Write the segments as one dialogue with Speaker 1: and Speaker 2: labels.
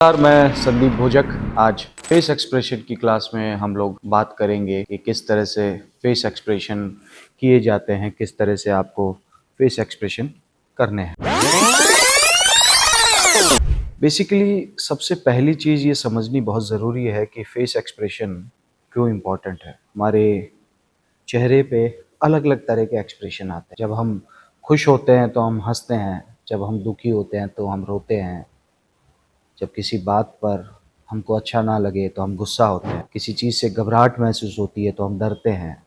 Speaker 1: नमस्कार, मैं संदीप भोजक। आज फेस एक्सप्रेशन की क्लास में हम लोग बात करेंगे कि किस तरह से फेस एक्सप्रेशन किए जाते हैं, किस तरह से आपको फेस एक्सप्रेशन करने हैं। बेसिकली सबसे पहली चीज़ ये समझनी बहुत ज़रूरी है कि फेस एक्सप्रेशन क्यों इम्पोर्टेंट है। हमारे चेहरे पे अलग अलग तरह के एक्सप्रेशन आते हैं। जब हम खुश होते हैं तो हम हंसते हैं, जब हम दुखी होते हैं तो हम रोते हैं, जब किसी बात पर हमको अच्छा ना लगे तो हम गुस्सा होते हैं, किसी चीज़ से घबराहट महसूस होती है तो हम डरते हैं।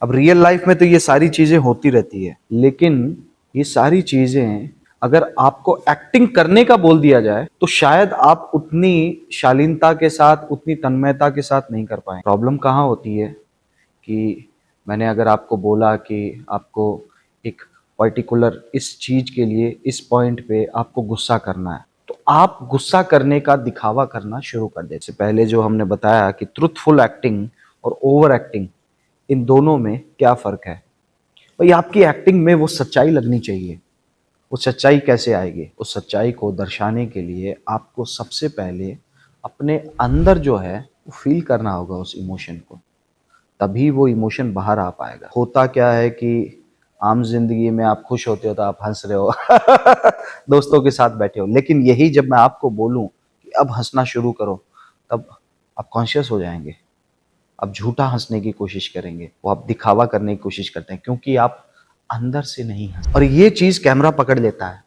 Speaker 1: अब रियल लाइफ में तो ये सारी चीज़ें होती रहती है, लेकिन ये सारी चीज़ें अगर आपको एक्टिंग करने का बोल दिया जाए तो शायद आप उतनी शालीनता के साथ, उतनी तन्मयता के साथ नहीं कर पाए। प्रॉब्लम कहाँ होती है कि मैंने अगर आपको बोला कि आपको एक पर्टिकुलर इस चीज़ के लिए इस पॉइंट पे आपको गुस्सा करना है, तो आप गुस्सा करने का दिखावा करना शुरू कर देते। पहले जो हमने बताया कि ट्रुथफुल एक्टिंग और ओवर एक्टिंग, इन दोनों में क्या फ़र्क है। भाई, आपकी एक्टिंग में वो सच्चाई लगनी चाहिए। वो सच्चाई कैसे आएगी? उस सच्चाई को दर्शाने के लिए आपको सबसे पहले अपने अंदर जो है वो फील करना होगा उस इमोशन को, तभी वो इमोशन बाहर आ पाएगा। होता क्या है कि आम जिंदगी में आप खुश होते हो तो आप हंस रहे हो दोस्तों के साथ बैठे हो, लेकिन यही जब मैं आपको बोलूं कि अब हंसना शुरू करो, तब आप कॉन्शियस हो जाएंगे। आप झूठा हंसने की कोशिश करेंगे, वो आप दिखावा करने की कोशिश करते हैं, क्योंकि आप अंदर से नहीं हंस। और ये चीज कैमरा पकड़ लेता है,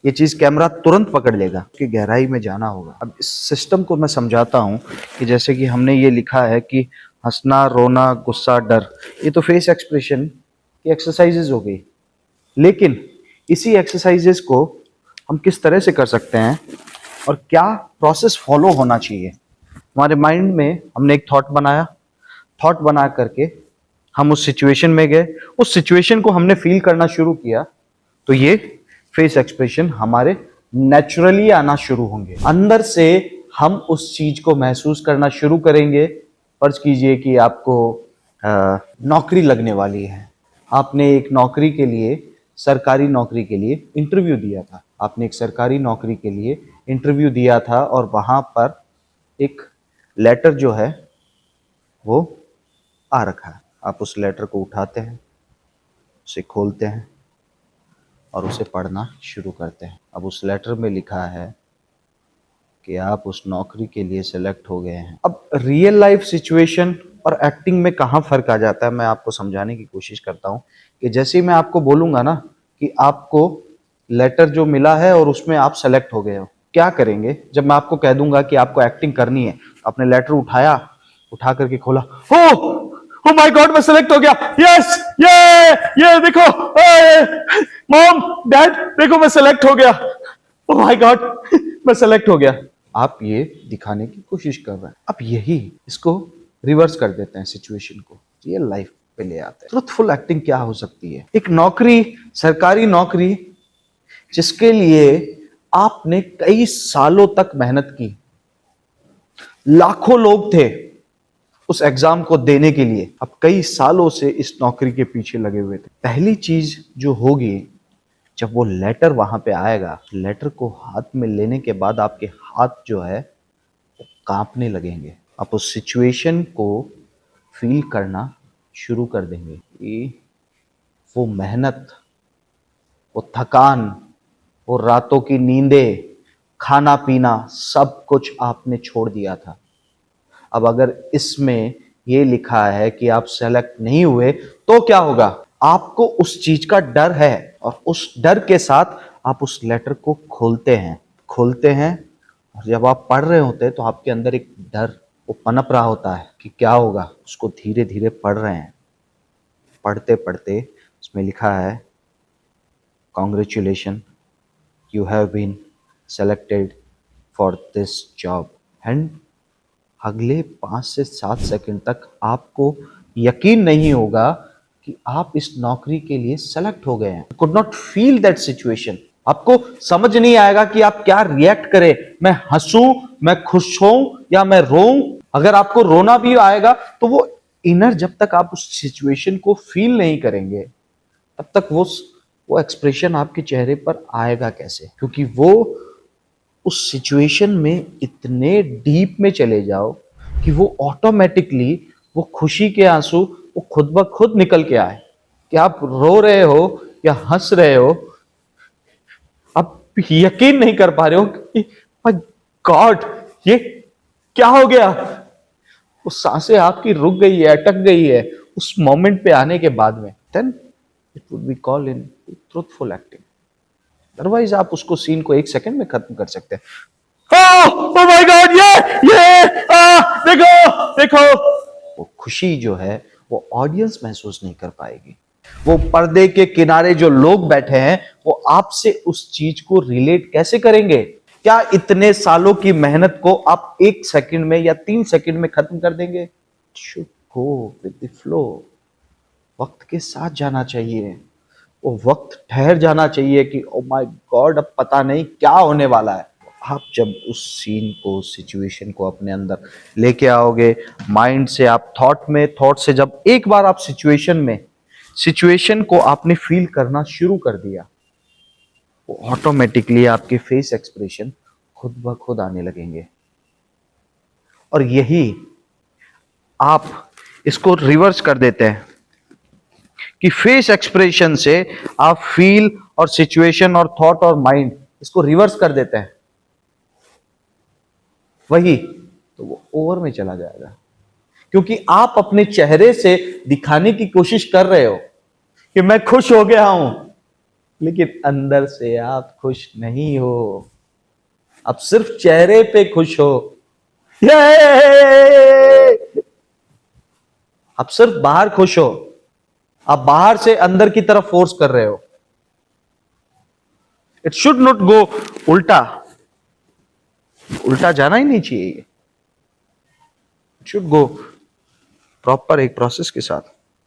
Speaker 1: ये चीज कैमरा तुरंत पकड़ लेगा। कि गहराई में जाना होगा। अब इस सिस्टम को मैं समझाता हूं कि जैसे कि हमने ये लिखा है कि हंसना, रोना, गुस्सा, डर, ये तो फेस एक्सप्रेशन की एक्सरसाइजेज हो गई। लेकिन इसी एक्सरसाइजेज को हम किस तरह से कर सकते हैं और क्या प्रोसेस फॉलो होना चाहिए। हमारे माइंड में हमने एक थॉट बनाया, थॉट बना करके हम उस सिचुएशन में गए, उस सिचुएशन को हमने फील करना शुरू किया, तो ये फेस एक्सप्रेशन हमारे नेचुरली आना शुरू होंगे। अंदर से हम उस चीज को महसूस करना शुरू करेंगे। फर्ज कीजिए कि आपको नौकरी लगने वाली है। आपने एक नौकरी के लिए, सरकारी नौकरी के लिए इंटरव्यू दिया था। आपने एक सरकारी नौकरी के लिए इंटरव्यू दिया था और वहां पर एक लेटर जो है वो आ रखा है। आप उस लेटर को उठाते हैं, उसे खोलते हैं और उसे पढ़ना शुरू करते हैं। अब उस लेटर में लिखा है कि आप उस नौकरी के लिए सिलेक्ट हो गए हैं। अब रियल लाइफ सिचुएशन और एक्टिंग में कहाँ फर्क आ जाता है, मैं आपको समझाने की कोशिश करता हूँ। कि जैसे ही मैं आपको बोलूंगा ना कि आपको लेटर जो मिला है और उसमें आप सेलेक्ट हो गए हो, क्या करेंगे? जब मैं आपको कह दूंगा कि आपको एक्टिंग करनी है, आपने लेटर उठाया, उठा करके खोला, ओ माय गॉड, मैं सेलेक्ट हो गया, यस, ये देखो, मॉम, डैड, देखो मैं सेलेक्ट हो गया, ओ माय गॉड, मैं सेलेक्ट हो गया। आप ये दिखाने की कोशिश कर रहे हैं। अब यही इसको रिवर्स कर देते हैं, सिचुएशन को रियल लाइफ पे ले आते हैं। ट्रुथफुल एक्टिंग क्या हो सकती है? एक नौकरी, सरकारी नौकरी, जिसके लिए आपने कई सालों तक मेहनत की, लाखों लोग थे उस एग्जाम को देने के लिए, अब कई सालों से इस नौकरी के पीछे लगे हुए थे। पहली चीज जो होगी, जब वो लेटर वहां पे आएगा, लेटर को हाथ में लेने के बाद आपके हाथ जो है वो कांपने लगेंगे। आप उस सिचुएशन को फील करना शुरू कर देंगे कि वो मेहनत, वो थकान, वो रातों की नींदें, खाना पीना, सब कुछ आपने छोड़ दिया था। अब अगर इसमें ये लिखा है कि आप सेलेक्ट नहीं हुए, तो क्या होगा? आपको उस चीज का डर है और उस डर के साथ आप उस लेटर को खोलते हैं और जब आप पढ़ रहे होते हैं तो आपके अंदर एक डर वो पनप रहा होता है कि क्या होगा। उसको धीरे धीरे पढ़ रहे हैं, पढ़ते पढ़ते उसमें लिखा है, congratulation, you have been selected for this job. And अगले 5 से 7 सेकंड तक आपको यकीन नहीं होगा कि आप इस नौकरी के लिए सेलेक्ट हो गए हैं। Could not feel that situation. आपको समझ नहीं आएगा कि आप क्या रिएक्ट करें। मैं हंसूं, मैं खुश हूं या मैं रोऊं। अगर आपको रोना भी आएगा तो वो इनर, जब तक आप उस सिचुएशन को फील नहीं करेंगे तब तक वो एक्सप्रेशन आपके चेहरे पर आएगा कैसे? क्योंकि वो उस सिचुएशन में इतने डीप में चले जाओ कि वो ऑटोमेटिकली वो खुशी के आंसू वो खुद ब खुद निकल के आए, कि आप रो रहे हो या हंस रहे हो, आप यकीन नहीं कर पा रहे हो कि माय गॉड ये क्या हो गया। वो सांसें आपकी रुक गई है, अटक गई है उस मोमेंट पे आने के बाद में, then it would be called in truthful acting. Otherwise आप उसको सीन को 1 सेकंड में खत्म कर सकते हैं। ओह माय गॉड ये देखो देखो। वो खुशी जो है वो ऑडियंस महसूस नहीं कर पाएगी। वो पर्दे के किनारे जो लोग बैठे हैं वो आपसे उस चीज को रिलेट कैसे करेंगे? क्या इतने सालों की मेहनत को आप 1 सेकंड में या 3 सेकंड में खत्म कर देंगे? Should go with the flow. वक्त के साथ जाना चाहिए, वो वक्त ठहर जाना चाहिए कि ओ माय गॉड अब पता नहीं क्या होने वाला है। आप जब उस सीन को, सिचुएशन को अपने अंदर लेके आओगे, माइंड से आप थॉट से जब एक बार आप सिचुएशन को आपने फील करना शुरू कर दिया, वो ऑटोमेटिकली आपके फेस एक्सप्रेशन खुद ब खुद आने लगेंगे। और यही आप इसको रिवर्स कर देते हैं कि फेस एक्सप्रेशन से आप फील और सिचुएशन और थॉट और माइंड इसको रिवर्स कर देते हैं, वही तो वो ओवर में चला जाएगा। क्योंकि आप अपने चेहरे से दिखाने की कोशिश कर रहे हो कि मैं खुश हो गया हूं, लेकिन अंदर से आप खुश नहीं हो। आप सिर्फ चेहरे पे खुश हो, आप सिर्फ बाहर खुश हो, आप बाहर से अंदर की तरफ फोर्स कर रहे हो। इट शुड नॉट गो उल्टा, उल्टा जाना ही नहीं चाहिए। इट शुड गो प्रॉपर एक प्रोसेस के साथ।